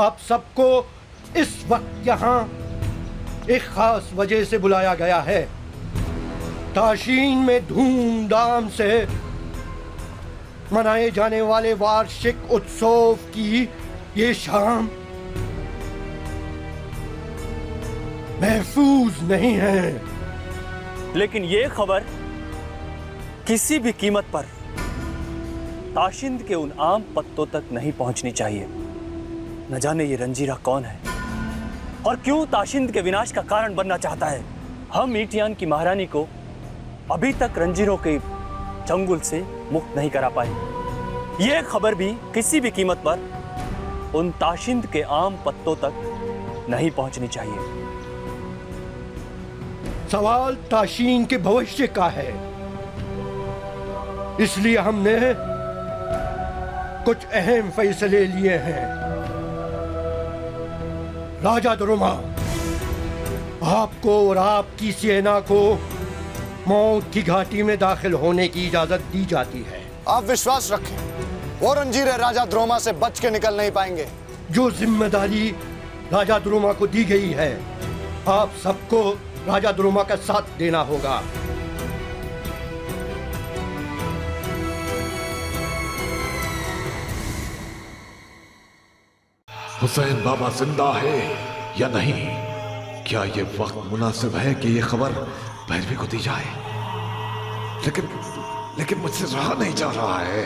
आप सबको इस वक्त यहाँ एक खास वजह से बुलाया गया है। ताशीन में धूमधाम से मनाए जाने वाले वार्षिक उत्सव की ये शाम महफूज नहीं है। लेकिन ये खबर किसी भी कीमत पर ताशिंद के उन आम पत्तों तक नहीं पहुंचनी चाहिए। न जाने ये रंजीरा कौन है और क्यों ताशिंद के विनाश का कारण बनना चाहता है। हम ईटियान की महारानी को अभी तक रंजीरों के चंगुल से मुक्त नहीं करा पाए। यह खबर भी किसी भी कीमत पर उन ताशिंद के आम पत्तों तक नहीं पहुंचनी चाहिए। सवाल ताशीन के भविष्य का है, इसलिए हमने कुछ अहम फैसले लिए हैं। राजा दुरुमा, आपको और आपकी सेना को मौत की घाटी में दाखिल होने की इजाजत दी जाती है। आप विश्वास रखें, वो रंजीरे राजा द्रोमा से बच के निकल नहीं पाएंगे। जो जिम्मेदारी राजा द्रोमा को दी गई है, आप सबको राजा द्रोमा का साथ देना होगा। हुसैन बाबा जिंदा है या नहीं? क्या ये वक्त मुनासिब है कि ये खबर भैरवी को दी जाए? लेकिन मुझसे रहा नहीं जा रहा है।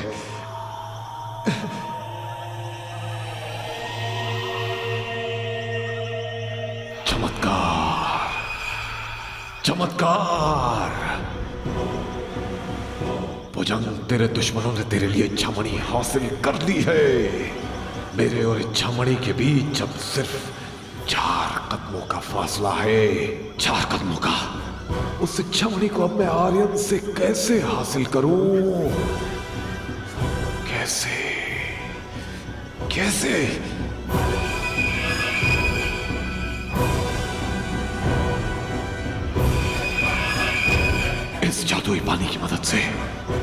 चमत्कार, चमत्कार। भुजंग, तेरे दुश्मनों ने तेरे लिए इच्छामणि हासिल कर ली है। मेरे और इच्छामणि के बीच अब सिर्फ 4 कदमों का फासला है। 4 कदमों का। उस इच्छामणि को अब मैं आर्यन से कैसे हासिल करूं? कैसे कैसे? इस जादुई पानी की मदद से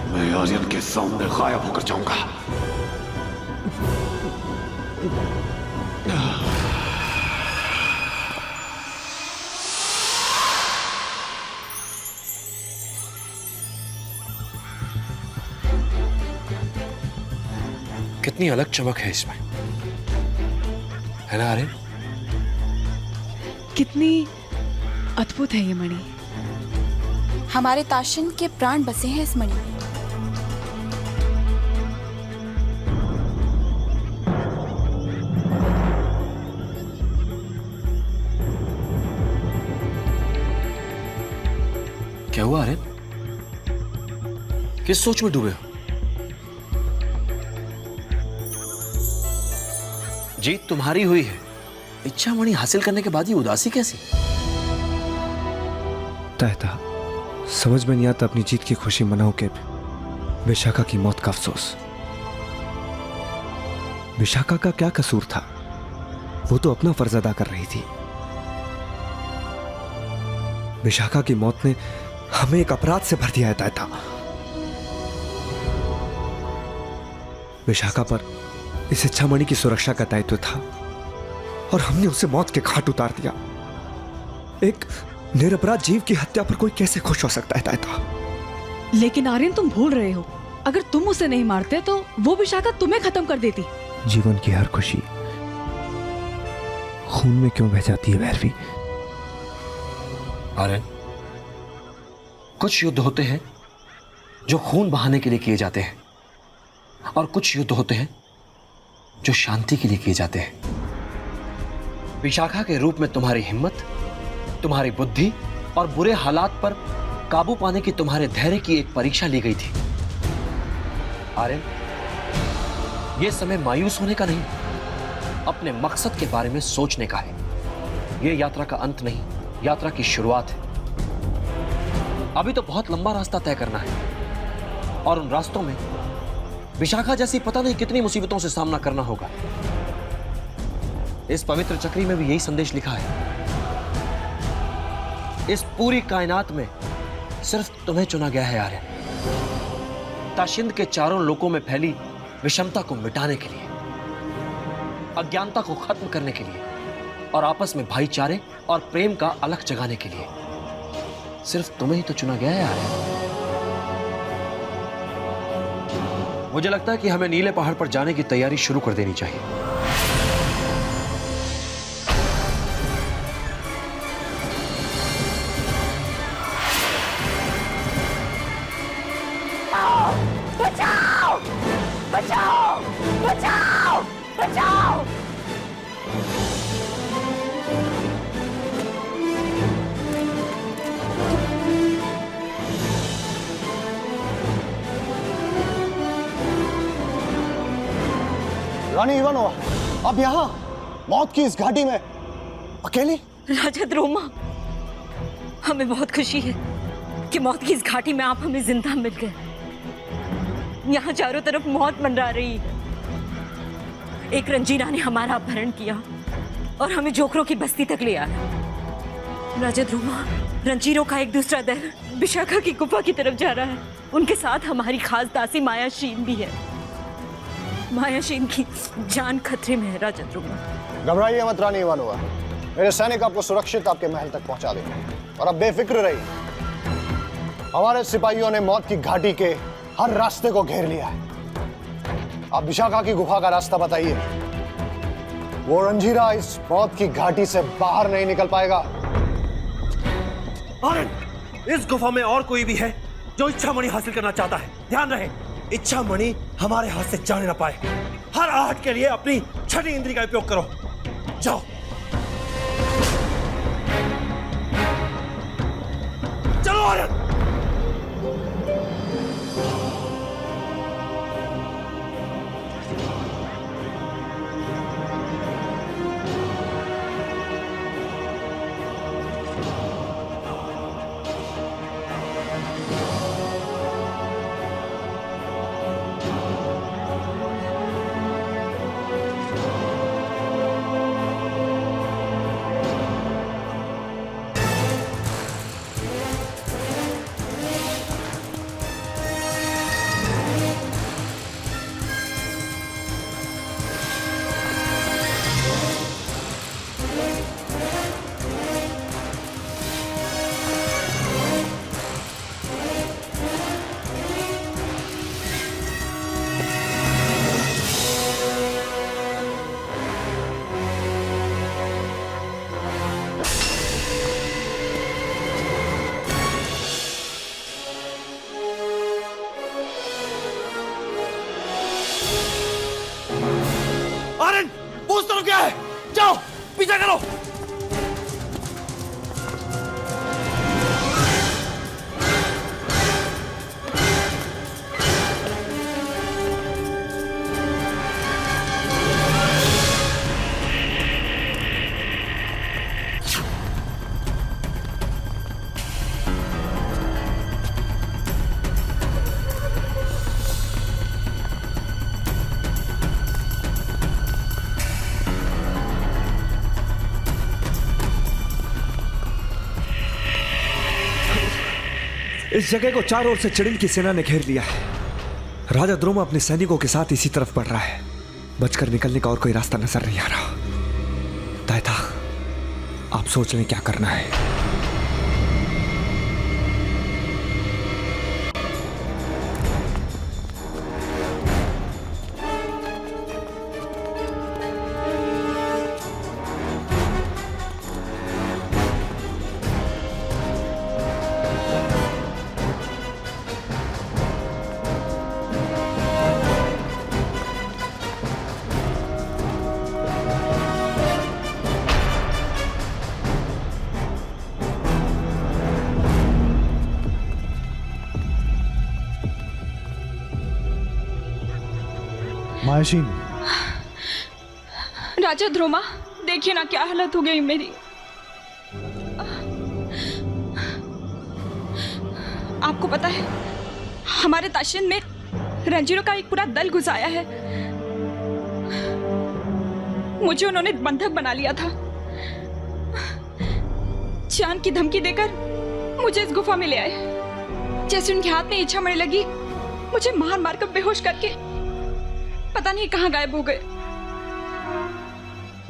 मैं आर्यन के सामने गायब होकर जाऊंगा। कितनी अलग चमक है इसमें, है ना आर्यन? कितनी अद्भुत है ये मणि। हमारे ताशिंद के प्राण बसे हैं इस मणि में। क्या हुआ आर्यन? किस सोच में डूबे हो? जीत तुम्हारी हुई है, इच्छामणि हासिल करने के बाद ही उदासी कैसी? तहता समझ में नहीं आता अपनी जीत की खुशी मनाऊं के विशाखा की मौत का अफसोस। विशाखा का क्या कसूर था? वो तो अपना फर्ज अदा कर रही थी। विशाखा की मौत ने हमें एक अपराध से भर दिया है तहता। विशाखा पर इस इच्छामणि की सुरक्षा का दायित्व था और हमने उसे मौत के घाट उतार दिया। एक निरपराध जीव की हत्या पर कोई कैसे खुश हो सकता है तहता? लेकिन आर्यन, तुम भूल रहे हो, अगर तुम उसे नहीं मारते तो वो विशाखा तुम्हें खत्म कर देती। जीवन की हर खुशी खून में क्यों बह जाती है भैरवी? आर्यन, कुछ युद्ध होते हैं जो खून बहाने के लिए किए जाते हैं और कुछ युद्ध होते हैं जो शांति के लिए किए जाते हैं। विशाखा के रूप में तुम्हारी हिम्मत, तुम्हारी बुद्धि और बुरे हालात पर काबू पाने की तुम्हारे धैर्य की एक परीक्षा ली गई थी। आर्यन, यह समय मायूस होने का नहीं, अपने मकसद के बारे में सोचने का है। यह यात्रा का अंत नहीं, यात्रा की शुरुआत है। अभी तो बहुत लंबा रास्ता तय करना है और उन रास्तों में विशाखा जैसी पता नहीं कितनी मुसीबतों से सामना करना होगा। इस पवित्र चक्री में भी यही संदेश लिखा है। इस पूरी कायनात में सिर्फ तुम्हें चुना गया है आर्यन, ताशिंद के चारों लोकों में फैली विषमता को मिटाने के लिए। अज्ञानता को खत्म करने के लिए और आपस में भाईचारे और प्रेम का अलख जगाने के लिए। सिर्फ तुम्हें ही तो चुना गया है आर्यन। मुझे लगता है कि हमें नीले पहाड़ पर जाने की तैयारी शुरू कर देनी चाहिए। बचाओ! बचाओ! बचाओ! बचाओ! रानी इवानोवा, आप यहाँ मौत की इस घाटी में अकेली? राजा द्रोमा, हमें बहुत खुशी है कि मौत की इस घाटी में आप हमें जिंदा मिल गए। यहाँ चारों तरफ मौत मंडरा रही है। एक रंजीरा ने हमारा अपहरण किया और हमें जोकरों की बस्ती तक ले आया। राजा द्रोमा, रंजीरों का एक दूसरा दल विशाखा की गुफा की तरफ जा रहा है। उनके साथ हमारी खास दासी मायाशीन भी है। मायाशीन की जान खतरे में है राजा द्रोमा। घबराइए मत रानी इवानोवा, मेरे सैनिक आपको सुरक्षित आपके महल तक पहुंचा देंगे और अब बेफिक्र रहिए। हमारे सिपाहियों ने मौत की घाटी के हर रास्ते को घेर लिया है। आप विशाखा की गुफा का रास्ता बताइए। वो रंजीरा इस मौत की घाटी से बाहर नहीं निकल पाएगा। आर्यन, इस गुफा में और कोई भी है जो इच्छा मणि हासिल करना चाहता है। ध्यान रहे, इच्छा मणि हमारे हाथ से जाने ना पाए। हर आहट के लिए अपनी छठी इंद्री का उपयोग करो। जाओ। चलो आर्यन। उस तरफ क्या है? जाओ, पीछा करो। इस जगह को चारों ओर से चिड़िन की सेना ने घेर लिया है। राजा द्रोमा अपने सैनिकों के साथ इसी तरफ बढ़ रहा है। बचकर निकलने का और कोई रास्ता नजर नहीं आ रहा। तायता, आप सोच लें क्या करना है। मायाशीन, राजा ध्रोमा, देखिए ना क्या हालत हो गई मेरी। आपको पता है, हमारे ताशिन में रंजीरों का एक पूरा दल घुस आया है। मुझे उन्होंने बंधक बना लिया था। जान की धमकी देकर मुझे इस गुफा में ले आए। जैसे उनके हाथ में इच्छा मणि लगी, मुझे मार मार कर बेहोश करके पता नहीं कहां गायब हो गए।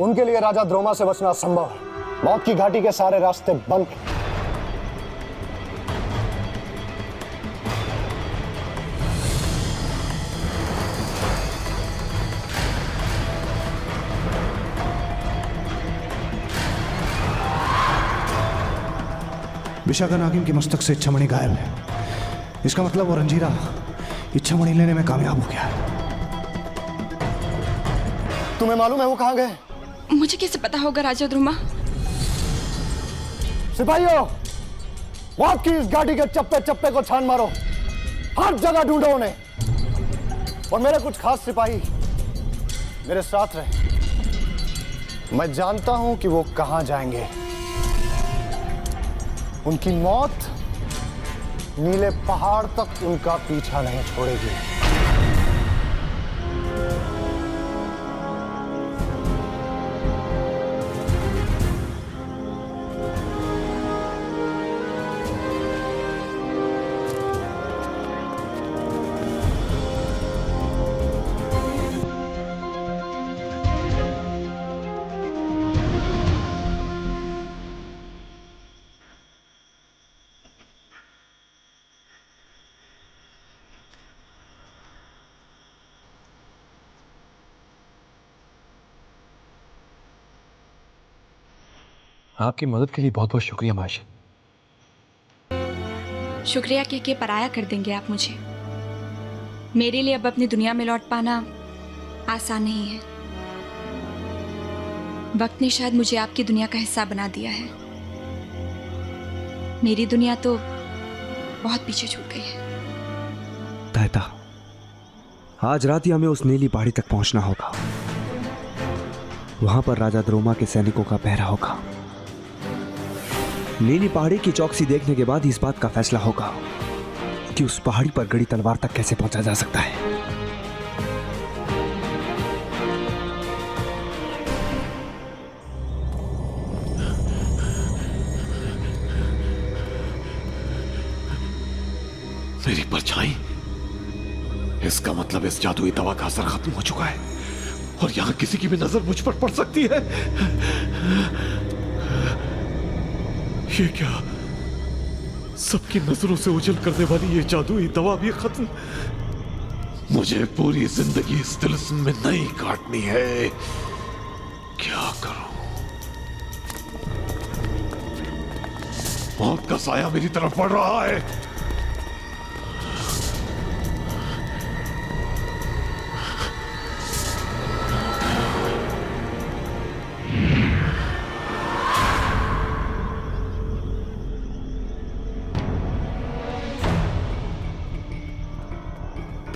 उनके लिए राजा द्रोमा से बचना असंभव है। मौत की घाटी के सारे रास्ते बंद हैं। विशाखा नागिन के मस्तक से इच्छामणि गायब है। इसका मतलब वो रंजीरा इच्छामणि लेने में कामयाब हो गया है। तुम्हें मालूम है वो कहां गए? मुझे कैसे पता होगा राजा द्रुमा? सिपाहियों, मौत की इस गाड़ी के चप्पे चप्पे को छान मारो, हर जगह ढूंढो उन्हें। और मेरे कुछ खास सिपाही मेरे साथ रहे। मैं जानता हूं कि वो कहां जाएंगे। उनकी मौत नीले पहाड़ तक उनका पीछा नहीं छोड़ेगी। आपकी मदद के लिए बहुत बहुत शुक्रिया माशी। शुक्रिया कह के पराया कर देंगे आप मुझे। मेरे लिए अब अपनी दुनिया में लौट पाना आसान नहीं है। वक्त ने शायद मुझे आपकी दुनिया का हिस्सा बना दिया है। मेरी दुनिया तो बहुत पीछे छूट गई है। तायता, आज रात ही हमें उस नीली पहाड़ी तक पहुंचना होगा। वहां पर राजा द्रोमा के सैनिकों का पहरा होगा। नीली पहाड़ी की चौकसी देखने के बाद इस बात का फैसला होगा कि उस पहाड़ी पर गड़ी तलवार तक कैसे पहुंचा जा सकता है। मेरी परछाई, इसका मतलब इस जादुई दवा का असर खत्म हो चुका है और यहां किसी की भी नजर मुझ पर पड़ सकती है। ये क्या, सबकी नजरों से उजल करने वाली ये जादुई दवा भी खत्म। मुझे पूरी जिंदगी इस तिलिस्म में नहीं काटनी है। क्या करूं? मौत का साया मेरी तरफ बढ़ रहा है।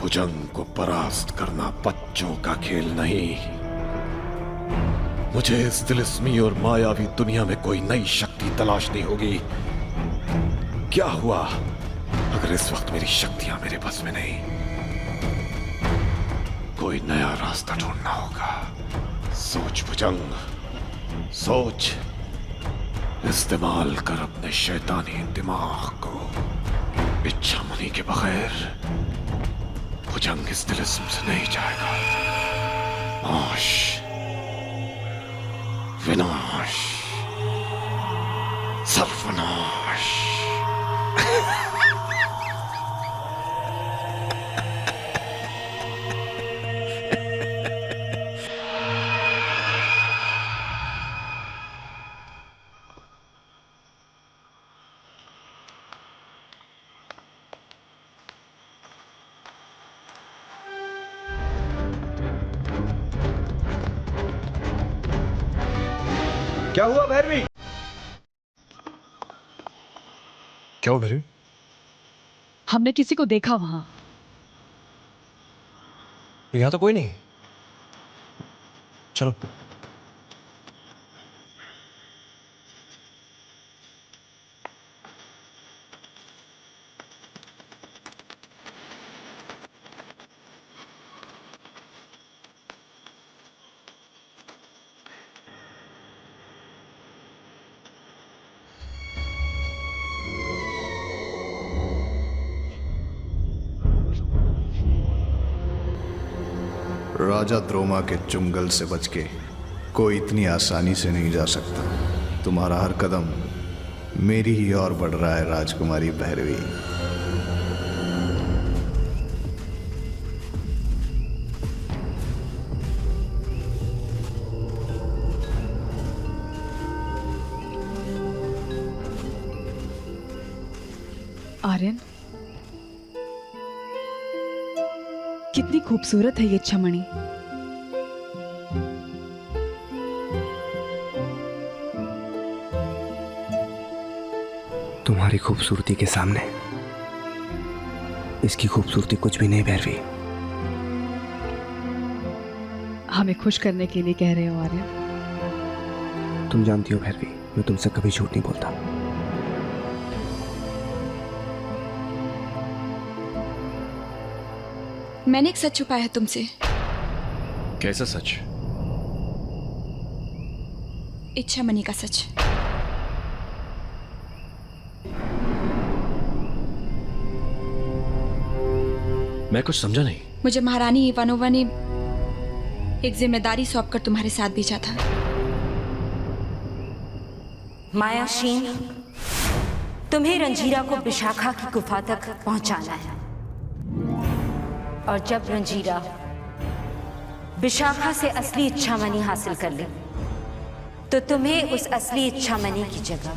भुजंग को परास्त करना बच्चों का खेल नहीं। मुझे इस तिलिस्मी और मायावी दुनिया में कोई नई शक्ति तलाशनी होगी। क्या हुआ अगर इस वक्त मेरी शक्तियां मेरे बस में नहीं? कोई नया रास्ता ढूंढना होगा। सोच भुजंग, सोच। इस्तेमाल कर अपने शैतानी दिमाग को। इच्छामणि के बगैर भुजंग इस तिलिस्म से नहीं जाएगा। नाश, विनाश, सर्वनाश। क्या हुआ भैरवी? क्या हुआ भैरवी? हमने किसी को देखा वहां। यहां तो कोई नहीं। चलो। राजा द्रोमा के चुंगल से बच के कोई इतनी आसानी से नहीं जा सकता। तुम्हारा हर कदम मेरी ही ओर बढ़ रहा है राजकुमारी भैरवी। आर्यन, कितनी खूबसूरत है ये इच्छामणि। तुम्हारी खूबसूरती के सामने इसकी खूबसूरती कुछ भी नहीं भैरवी। हमें खुश करने के लिए कह रहे हो आर्यन? तुम जानती हो भैरवी, मैं तुमसे कभी झूठ नहीं बोलता। मैंने एक सच छुपाया है तुमसे। कैसा सच? इच्छामणि का सच। मैं कुछ समझा नहीं। मुझे महारानी इवानोवा ने एक जिम्मेदारी सौंपकर तुम्हारे साथ भेजा था। मायाशीन, तुम्हें रंजीरा को विशाखा की गुफा तक पहुंचाना है, और जब रंजीरा विशाखा से असली इच्छामणि हासिल कर ले तो तुम्हें उस असली इच्छामणि की जगह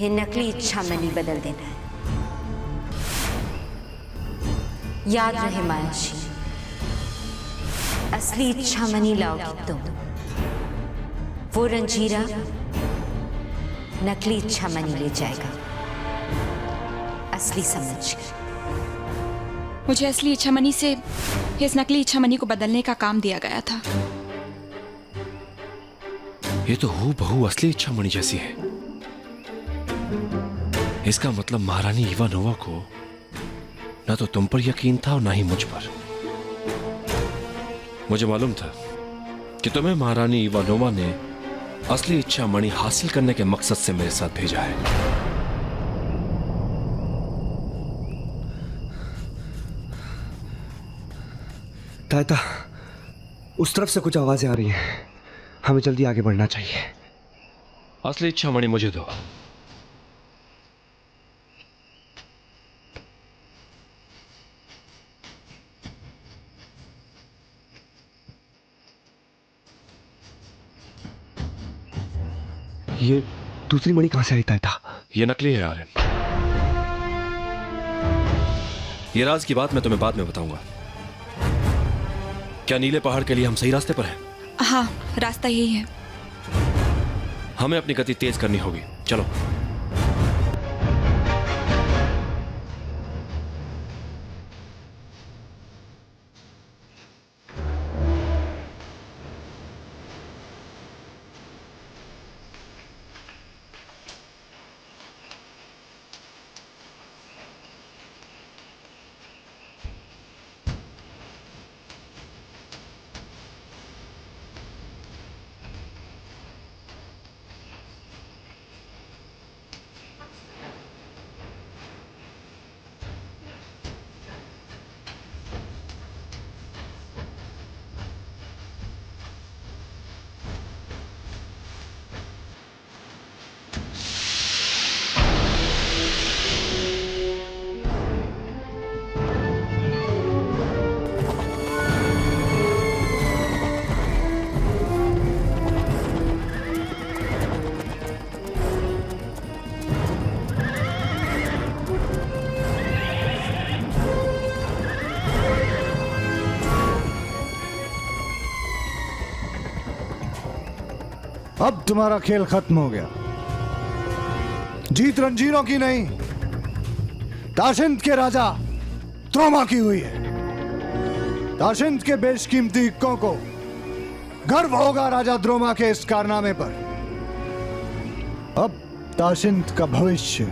ये नकली इच्छामणि बदल देना है। याद रहे मायाशी, असली इच्छामणि लाओगी तुम, वो रंजीरा नकली इच्छामणि ले जाएगा असली समझकर। मुझे असली इच्छामणि से इस नकली इच्छामणि को बदलने का काम दिया गया था। ये तो हूबहू असली इच्छामणि जैसी है। इसका मतलब महारानी इवानोवा को ना तो तुम पर यकीन था और ना ही मुझ पर। मुझे मालूम था कि तुम्हें महारानी इवानोवा ने असली इच्छामणि हासिल करने के मकसद से मेरे साथ भेजा है। तायता, उस तरफ से कुछ आवाजें आ रही हैं। हमें जल्दी आगे बढ़ना चाहिए। असली इच्छामणि मुझे दो। ये दूसरी मणि कहां से आई तायता? ये नकली है आर्यन। ये राज की बात मैं तुम्हें बाद में बताऊंगा। क्या नीले पहाड़ के लिए हम सही रास्ते पर हैं? हाँ, रास्ता यही है। हमें अपनी गति तेज करनी होगी। चलो। अब तुम्हारा खेल खत्म हो गया। जीत रंजीरों की नहीं, ताशिंद के राजा त्रोमा की हुई है। ताशिंद के बेशकीमती हिक्कों को गर्व होगा राजा द्रोमा के इस कारनामे पर। अब ताशिंद का भविष्य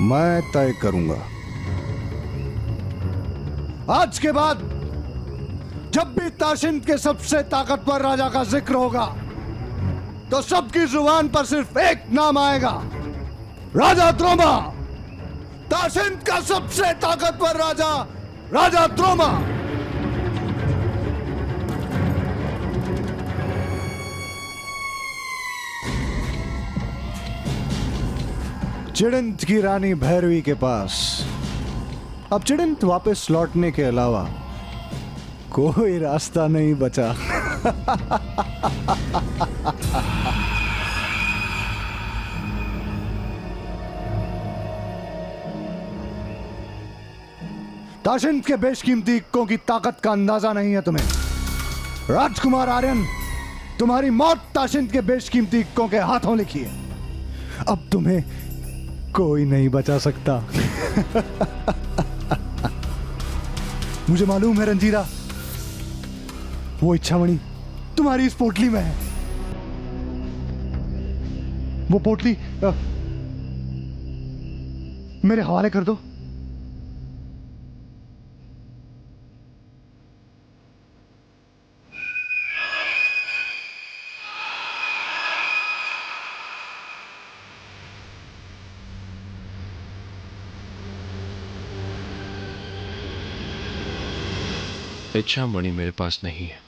मैं तय करूंगा। आज के बाद जब भी ताशिंद के सबसे ताकतवर राजा का जिक्र होगा तो सबकी जुबान पर सिर्फ एक नाम आएगा, राजा द्रोमा। ताशिंद का सबसे ताकतवर राजा, राजा द्रोमा। चिड़ंत की रानी भैरवी के पास अब चिड़ंत वापस लौटने के अलावा कोई रास्ता नहीं बचा। ताशिंद के बेशकीमती इक्कों की ताकत का अंदाजा नहीं है तुम्हें। राजकुमार आर्यन, तुम्हारी मौत ताशिंद के बेशकीमती इक्कों के हाथों लिखी है। अब तुम्हें कोई नहीं बचा सकता। मुझे मालूम है रंजीरा, वो इच्छामणि तुम्हारी इस पोटली में है। वो पोटली मेरे हवाले कर दो। इच्छामणि मेरे पास नहीं है।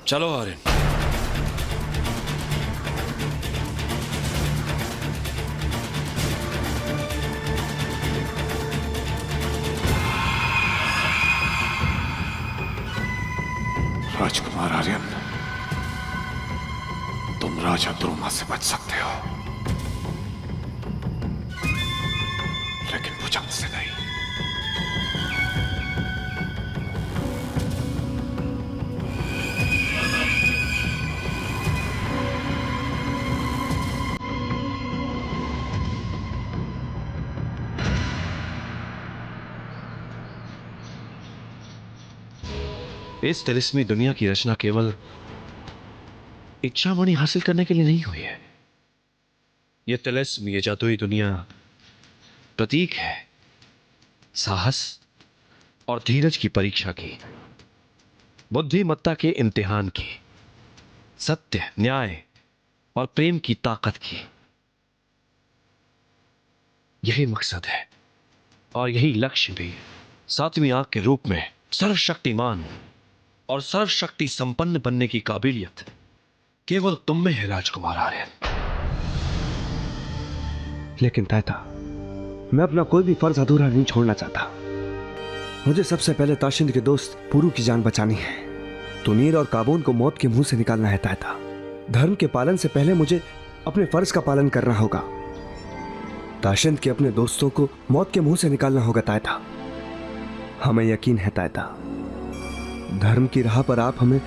चलो आर्यन। राजकुमार आर्यन, तुम राजा द्रोमा से बच सकते हो, लेकिन भुजंग से नहीं। इस तिलिस्मी दुनिया की रचना केवल इच्छामणि हासिल करने के लिए नहीं हुई है। यह तिलिस्म, ये जादुई दुनिया प्रतीक है साहस और धीरज की परीक्षा की, बुद्धिमत्ता के इम्तिहान की, सत्य, न्याय और प्रेम की ताकत की। यही मकसद है और यही लक्ष्य भी। सातवीं आंख के रूप में सर्वशक्तिमान और सर्वशक्ति संपन्न बनने की काबिलियत केवल तुम में है राजकुमार आर्यन। लेकिन ताता, मैं अपना कोई भी फर्ज अधूरा नहीं छोड़ना चाहता। मुझे सबसे पहले ताशिंद के दोस्त पुरू की जान बचानी है। तुनीर और काबून को मौत के मुंह से निकालना है ताता। धर्म के पालन से पहले मुझे अपने फर्ज का पालन करना होगा। ताशिंद के अपने दोस्तों को मौत के मुंह से निकालना होगा ताता। हमें यकीन है ताता, धर्म की राह पर आप हमें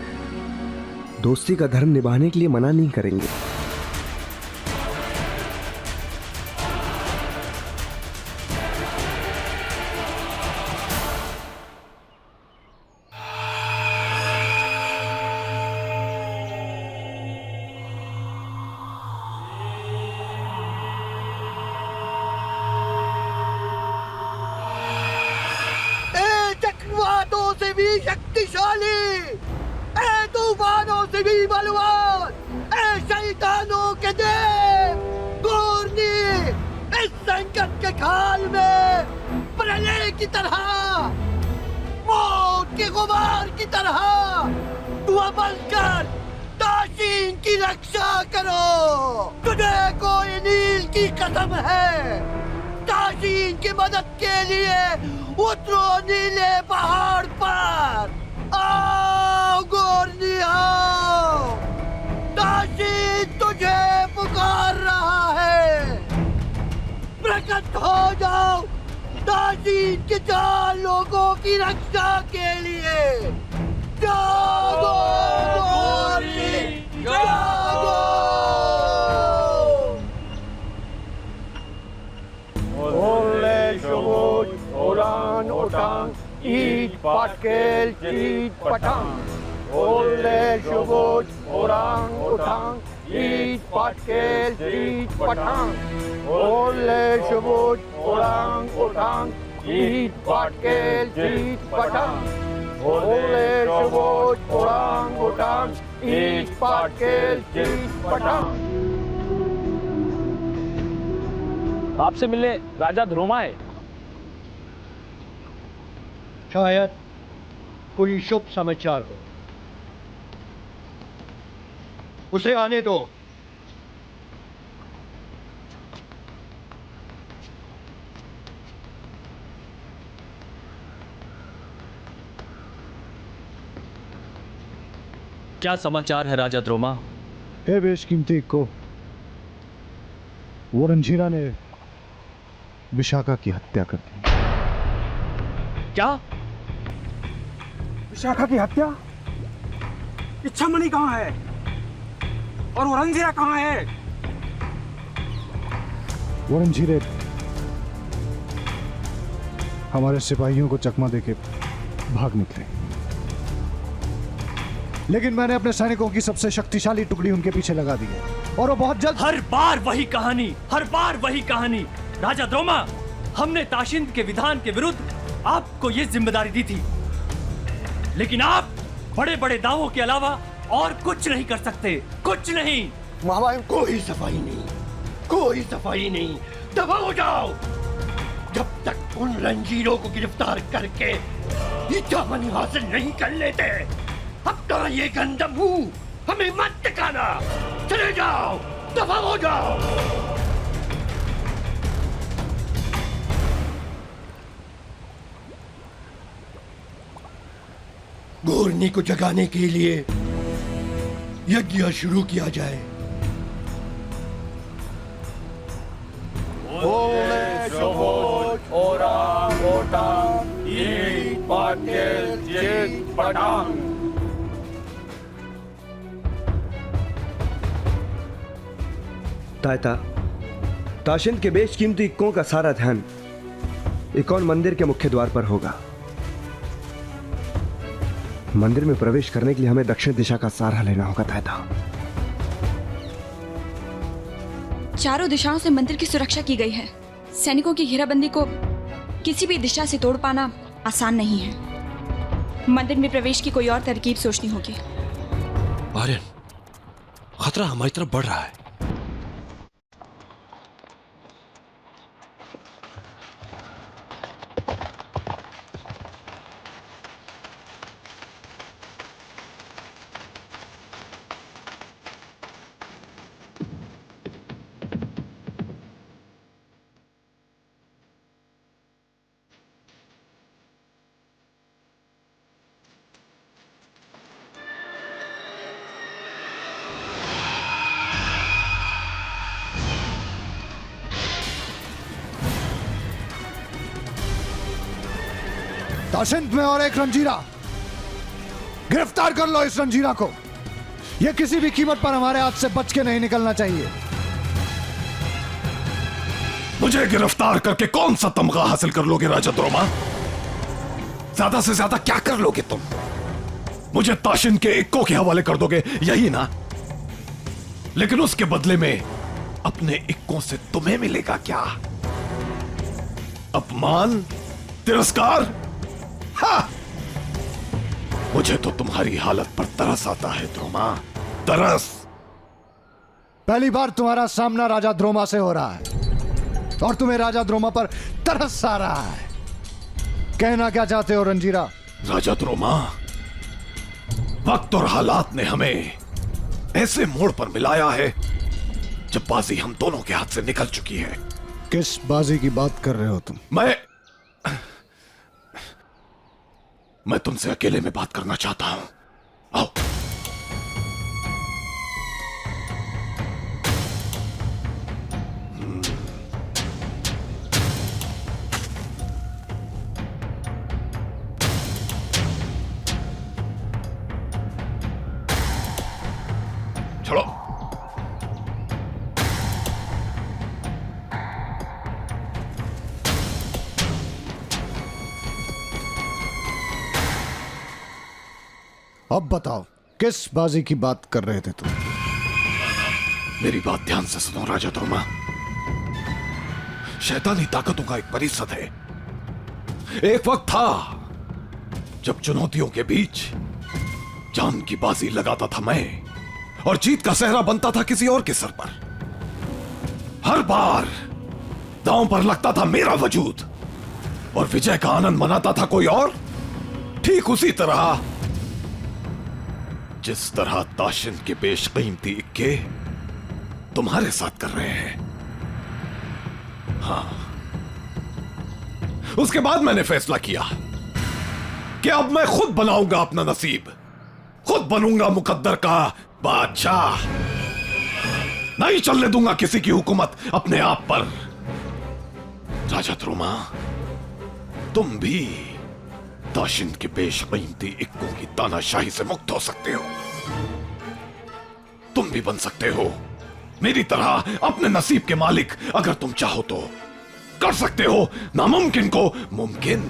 दोस्ती का धर्म निभाने के लिए मना नहीं करेंगे। चक्रवातों से भी शक्तिशाली, तूफानों से भी बलवान, शैतानों के देव, काल में प्रलय की तरह, मौत के गुबार की तरह धुआं बनकर ताशीन की रक्षा करो। तुझे कोई नील की कसम है, ताशीन की मदद के लिए उतरो नीले पहाड़ पर। आओ गोरनी आओ, ताशीन तुझे पुकार रहा है। प्रकट हो जाओ ताशीन के 4 लोगों की रक्षा के लिए। जागो गोरनी, जागो। Ole Shabot, Oran Otang, Eat Patkel, Eat Patang. Ole Shabot, Orang Otang, Eat Patkel, Eat Patang. Ole Shabot, Orang Otang, Eat Patkel, Eat Patang. Ole Shabot, Orang Otang, Eat Patkel, Eat Patang. आपसे मिलने राजा ध्रुमा है। शायद कोई शुभ समाचार हो, उसे आने दो। क्या समाचार है राजा ध्रुमा? हे बेशकीमती को, वो रंजीरा ने विशाखा की हत्या कर दी। क्या? विशाखा की हत्या? इच्छामणि कहाँ है? और वो रंजीरा कहाँ है? वो रंजीरे हमारे सिपाहियों को चकमा देके भाग निकले, लेकिन मैंने अपने सैनिकों की सबसे शक्तिशाली टुकड़ी उनके पीछे लगा दी है और वो बहुत जल्द। हर बार वही कहानी, हर बार वही कहानी। राजा द्रोमा, हमने ताशिंद के विधान के विरुद्ध आपको ये जिम्मेदारी दी थी, लेकिन आप बड़े बड़े दावों के अलावा और कुछ नहीं कर सकते, कुछ नहीं। महामाया, कोई सफाई नहीं, कोई सफाई नहीं। दफा हो जाओ। जब तक उन रंजीरों को गिरफ्तार करके इच्छामणि हासिल नहीं कर लेते, अपना ये गंदम मुंह हमें मत दिखाना। चले जाओ, दफा हो जाओ। गोरनी को जगाने के लिए यज्ञ शुरू किया जाए। Ole Shabot, Orang Otang, Eat Patkel, Eat Patang. तायता, ताशिंद के बेशकीमती इक्कों का सारा ध्यान इकॉन मंदिर के मुख्य द्वार पर होगा। मंदिर में प्रवेश करने के लिए हमें दक्षिण दिशा का सहारा लेना होगा तायता। चारों दिशाओं से मंदिर की सुरक्षा की गई है। सैनिकों की घेराबंदी को किसी भी दिशा से तोड़ पाना आसान नहीं है। मंदिर में प्रवेश की कोई और तरकीब सोचनी होगी। आर्यन, खतरा हमारी तरफ बढ़ रहा है। ताशिंद में और एक रंजीरा, गिरफ्तार कर लो इस रंजीरा को। यह किसी भी कीमत पर हमारे हाथ से बच के नहीं निकलना चाहिए। मुझे गिरफ्तार करके कौन सा तमगा हासिल कर लोगे राजा द्रोमा? ज्यादा से ज्यादा क्या कर लोगे तुम? मुझे ताशिंद के इक्को के हवाले कर दोगे, यही ना? लेकिन उसके बदले में अपने इक्कों से तुम्हें मिलेगा क्या? अपमान, तिरस्कार? हाँ! मुझे तो तुम्हारी हालत पर तरस आता है द्रोमा, तरस। पहली बार तुम्हारा सामना राजा द्रोमा से हो रहा है। और तुम्हें राजा द्रोमा पर तरस आ रहा है। कहना क्या चाहते हो रंजीरा? राजा द्रोमा, वक्त और हालात ने हमें ऐसे मोड़ पर मिलाया है जब बाजी हम दोनों के हाथ से निकल चुकी है। किस बाजी की बात कर रहे हो तुम? मैं तुमसे अकेले में बात करना चाहता हूं। आओ। चलो। अब बताओ, किस बाजी की बात कर रहे थे तुम? मेरी बात ध्यान से सुनो राजा द्रोमा। शैतानी ताकतों का एक परिषद है। एक वक्त था जब चुनौतियों के बीच जान की बाजी लगाता था मैं, और जीत का सेहरा बनता था किसी और के सर पर। हर बार दांव पर लगता था मेरा वजूद और विजय का आनंद मनाता था कोई और। ठीक उसी तरह जिस तरह ताशिन के बेशकीमती इक्के तुम्हारे साथ कर रहे हैं। हाँ, उसके बाद मैंने फैसला किया कि अब मैं खुद बनाऊंगा अपना नसीब, खुद बनूंगा मुकद्दर का बादशाह। नहीं चलने दूंगा किसी की हुकूमत अपने आप पर। राजा द्रोमा, तुम भी ताशिन के बेशकीमती इक्कों की तानाशाही से मुक्त हो सकते हो। तुम भी बन सकते हो मेरी तरह अपने नसीब के मालिक। अगर तुम चाहो तो कर सकते हो नामुमकिन को मुमकिन।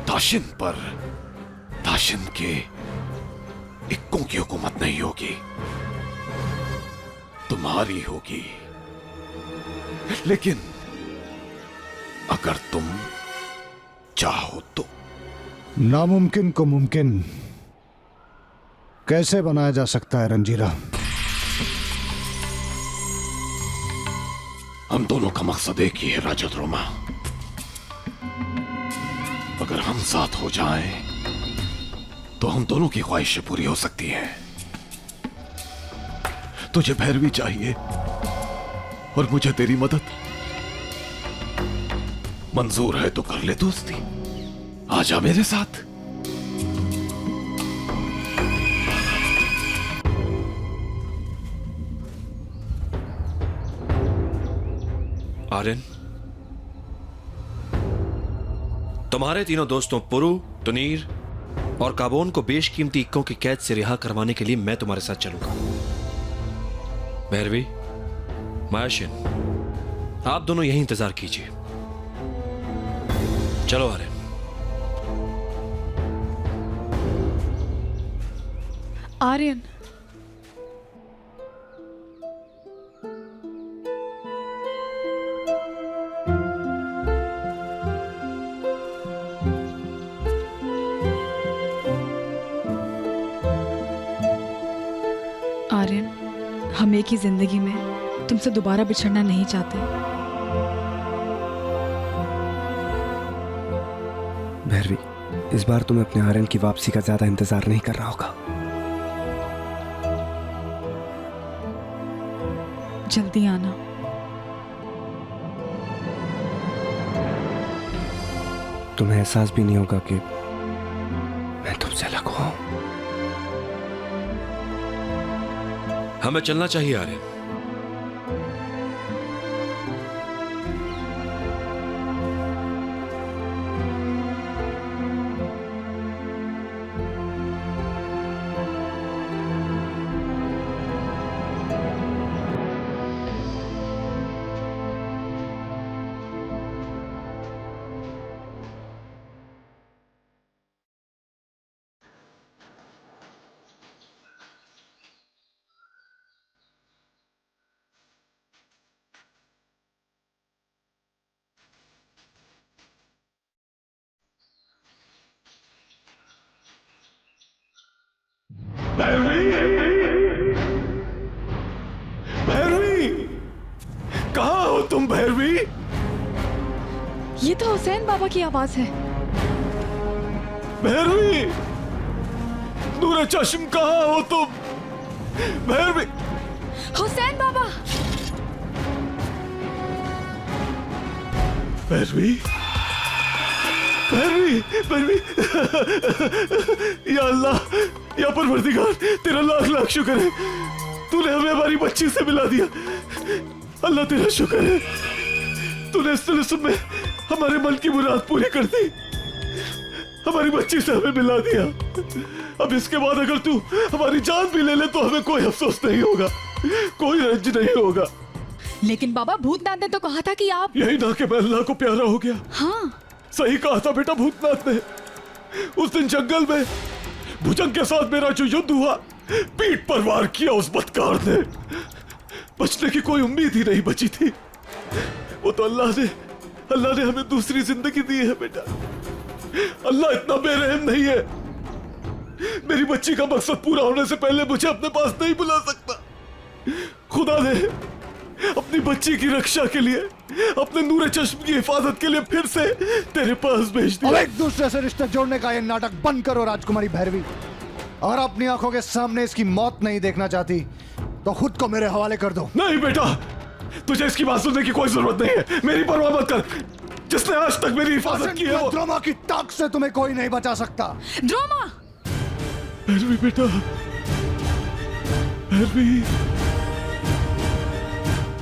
ताशिन पर ताशिन के इक्कों की हुकूमत नहीं होगी, तुम्हारी होगी। लेकिन अगर तुम चाहो तो। नामुमकिन को मुमकिन कैसे बनाया जा सकता है रंजीरा? हम दोनों का मकसद एक ही है राजा द्रोमा। अगर हम साथ हो जाएं तो हम दोनों की ख्वाहिशें पूरी हो सकती हैं। तुझे भैरवी चाहिए और मुझे तेरी मदद। मंजूर है तो कर ले दोस्ती, आजा मेरे साथ। आर्यन, तुम्हारे तीनों दोस्तों पुरु, तुनीर और काबोन को बेशकीमती इक्कों की कैद से रिहा करवाने के लिए मैं तुम्हारे साथ चलूंगा। भैरवी, मायाशिन, आप दोनों यहीं इंतजार कीजिए। चलो आर्यन। आर्यन, आर्यन, हम एक ही जिंदगी में तुमसे दोबारा बिछड़ना नहीं चाहते। भैरवी, इस बार तुम्हें अपने आर्यन की वापसी का ज्यादा इंतजार नहीं करना होगा। जल्दी आना। तुम्हें एहसास भी नहीं होगा कि मैं तुमसे अलग हुआ हूं। हमें चलना चाहिए आर्यन। भैरवी, कहां हो तुम भैरवी? ये तो हुसैन बाबा की आवाज है। भैरवी, नूरे चश्म कहाँ हो तुम? भैरवी, हुसैन बाबा। भैरवी, भैरवी, भैरवी, या अल्लाह, या परवरदिगार, तेरा लाख लाख शुक्र है, तूने हमें हमारी बच्ची से मिला दिया। अल्लाह तेरा शुक्र है, तूने इस तिलिस्म में हमारे मन की मुराद पूरी कर दी, हमारी बच्ची से हमें मिला दिया। अब इसके बाद अगर तू हमारी जान भी ले ले तो हमें कोई अफसोस नहीं होगा, कोई रंज नहीं होगा। लेकिन बाबा भूतनाथ ने तो कहा था कि आप। यही ना कि मैं अल्लाह को प्यारा हो गया। हाँ, सही कहा था बेटा भूतनाथ ने। उस दिन जंगल में भुजंग के साथ मेरा जो युद्ध हुआ, पीठ पर वार किया उस बदकार ने, बचने की कोई उम्मीद ही नहीं बची थी। वो तो अल्लाह ने हमें दूसरी जिंदगी दी है बेटा। अल्लाह इतना बेरहम नहीं है, मेरी बच्ची का मकसद पूरा होने से पहले मुझे अपने पास नहीं बुला सकता। खुदा ने अपनी बच्ची की रक्षा के लिए, अपने नूरे चश्म की हिफाजत के लिए फिर से तेरे पास भेज दिया। अब एक दूसरे से रिश्ते जोड़ने का ये नाटक बंद करो राजकुमारी भैरवी। अगर अपनी आंखों के सामने इसकी मौत नहीं देखना चाहती तो खुद को मेरे हवाले कर दो। नहीं बेटा, तुझे इसकी बात सुनने की कोई जरूरत नहीं है, मेरी परवाह मत कर। जिसने आज तक मेरी हिफाजत की है वो ड्रोमा की ताक से तुम्हें कोई नहीं बचा सकता। ड्रोमा। भैरवी बेटा, भैरवी,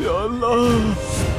या अल्लाह।